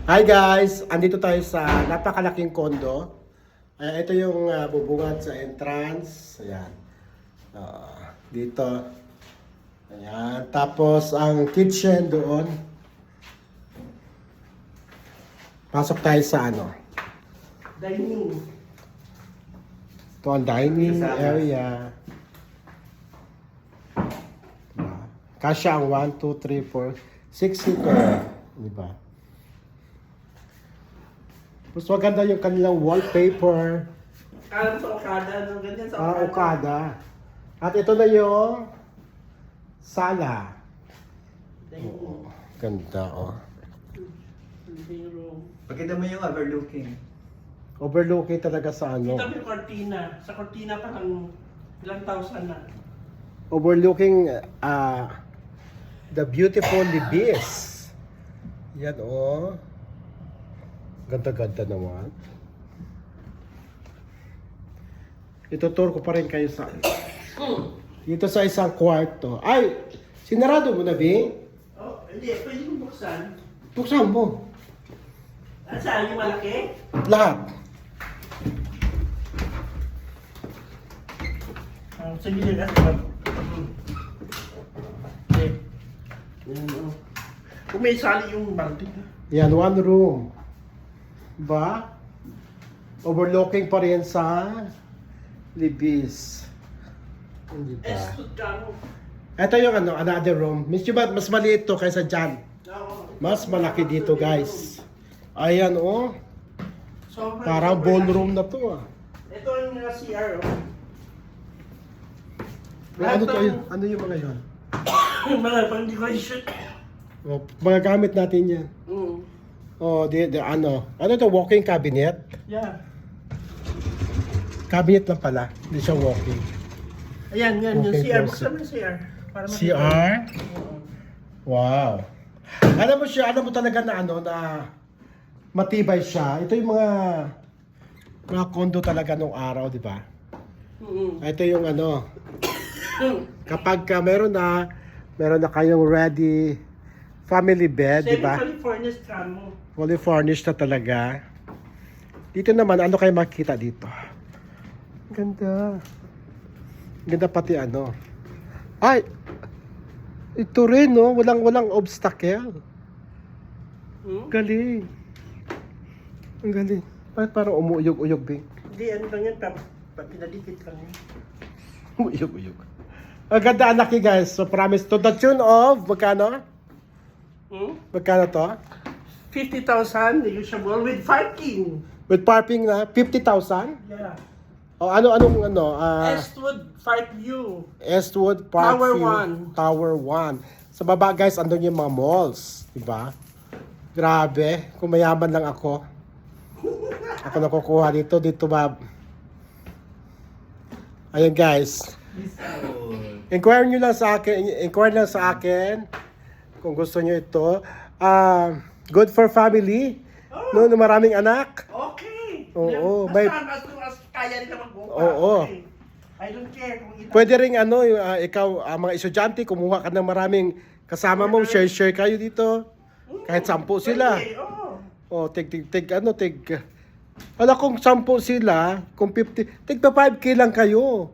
Hi guys! Andito tayo sa napakalaking kondo. Ito yung bubungad sa entrance. Ayan. Dito. Ayan. Tapos ang kitchen doon. Pasok tayo sa ano? Dining. Ito ang dining area. Kasya ang 1, 2, 3, 4, 6 seater. Diba? Mas maganda yung kanilang wallpaper. Alam sa Okada, no? Ganyan sa Okada. Okada. At ito na yung sala. Dining. Ganda, oh. Living room. Pakita mo yung overlooking. Overlooking talaga sa ano. Kita mo yung cortina. Sa cortina pa lang ilang thousand na. Overlooking the beautiful Libis. Yan, oh. Ganda-ganda naman. Itutur ko pa rin kayo sa dito sa isang kwarto. Ay! Sinarado mo na, Bing? Oh, hindi. Pwede kong buksan. Buksan mo. Saan yung malaki? Lahat. Sige din natin. Okay. Yan, oh. Kung may sali yung balde. Yan, one room. Ba? Overlooking pa rin sa Libis. Hindi ba? Estud ka mo. Ito yung ano, another room. Miss ba, mas maliit to kaysa dyan. Oo. Mas malaki dito, guys. Ayan, oh. Sobrang- Parang ballroom na to, ah. Ito yung CR, oh. Ano to yun? Ano yung mga yun? Mga pang decoration. Oh, magagamit natin yan. Oh, ano? Ano to, walking cabinet? Yeah. Cabinet lang pala. Hindi siya walking. Ayan, yan, yung Okay, CR. close Buksan mo yung CR. Para makita. CR? Oo. Wow. Alam mo siya, alam mo talaga na ano, na matibay siya. Ito yung mga condo talaga nung araw, di ba? Ito yung ano, kapag meron na kayong ready family bed, di ba? Semi-California strand mo. Fully furnished na talaga. Dito naman, ano kayo makikita dito? Ganda. Ganda pati ano. Ay! Ito rin, no? Walang obstacle. Galing. Ang galing. Bakit parang umuuyog-uyog, Bing? Hindi, ano lang yan, pinadikit lang yan. Umuuyog-uyog. Ang ganda, anak guys. So, promise to the tune of, magkano? Magkano to? 50,000, negotiable with parking. With parking na, 50,000? Yeah. O anong Estwood Parkview. Estwood Park Tower View, 1. Tower 1. Sa baba guys, andun yung mga malls. Diba? Grabe. Kung mayaman lang ako. Ako nakukuha dito. Dito ba? Ayan guys. Inquire nyo lang sa akin. Inquire lang sa akin. Kung gusto nyo ito. Good for family. No, no, maraming anak. Okay. Oo, Basta may- as kaya nila magbuka. Oo. Okay. I don't care kung ita. Pwede ring ano, ikaw, mga estudyante, kumuha ka ng maraming kasama mo, share kahyo dito. Kahit 10 sila. Pwede, oo. O, wala kung 10 sila, kung 50, tigpa 5K lang kayo.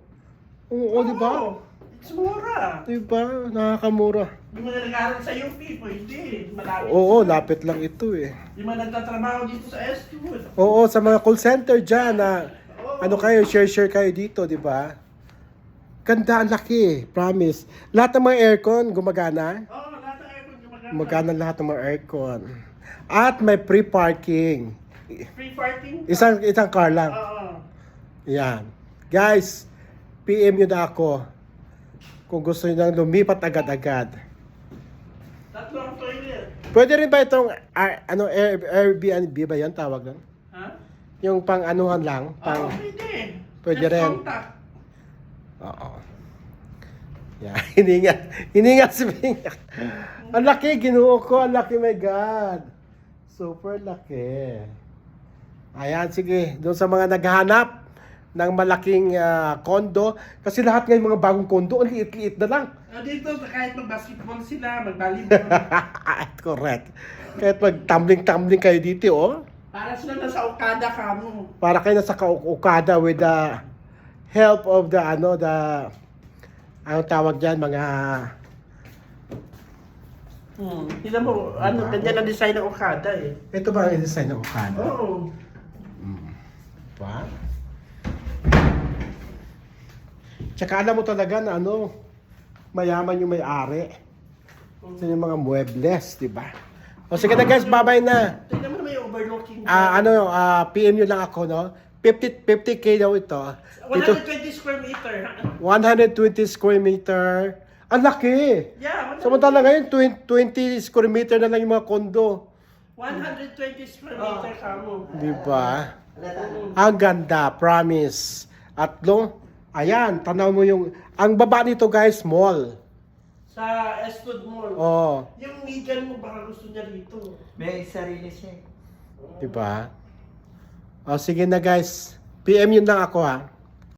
Oo, di ba? Oo. It's mura. Di ba? Nakakamura. Di mo na nag-aaral sa UP, pwede. Malapit. Oo, lapit lang ito eh. Di mo nagtatrabaho dito sa Estwood. Oo, sa mga call center dyan na, ano kayo, share kayo dito, di ba? Ganda, ang laki, promise. Lahat ng mga aircon, gumagana. Oo, lahat ng aircon gumagana. Gumagana lahat ng mga aircon. At may free parking. Free parking. Isang car lang. Oo. Yan. Guys, PM nyo na ako kung gusto nyo nang lumipat agad-agad. Tatlo ang toilet. Pwede rin ba itong Airbnb ba yan tawag lang? Ha? Yung pang anuhan lang? Oo, Pang, pwede. Pwede Just rin. contact. Oo. Yan. Hininga si Bing. Ang laki, ginuo ko. Ang laki, my God. Super laki. Ayan, sige. Doon sa mga naghahanap ng malaking kondo. Kasi lahat ngayon mga bagong kondo, ang liit-liit na lang. Dito, kahit mag-basketball sila, mag-volleyball. Correct. Kahit mag-tumbling-tumbling kayo dito, oh. Para sila nasa Okada kamo. Para kayo nasa Okada with the help of the, ano tawag dyan, mga... Tignan mo, ganyan ang design ng Okada eh. Ito ba ang design ng Okada? Oo. Diba? Tsaka alam mo talaga na mayaman yung may-ari. Sa yung mga muebles, diba? O sige na guys, bye-bye na. Tignan mo na may overlooking. PM nyo lang ako, no? 50K daw ito. 120 square meter. 120 square meter. Ang laki! Yeah, 120 Samantala ngayon, 20 square meter na lang yung mga kondo. 120 square meter kamo. Di ba? Ang ganda, promise. At ayan, tanaw mo yung... Ang baba nito guys, mall. Sa Estud Mall. Oh, Yung median mo, baka gusto niya dito. May sarili siya. di ba? O sige na guys. PM yun lang ako ha.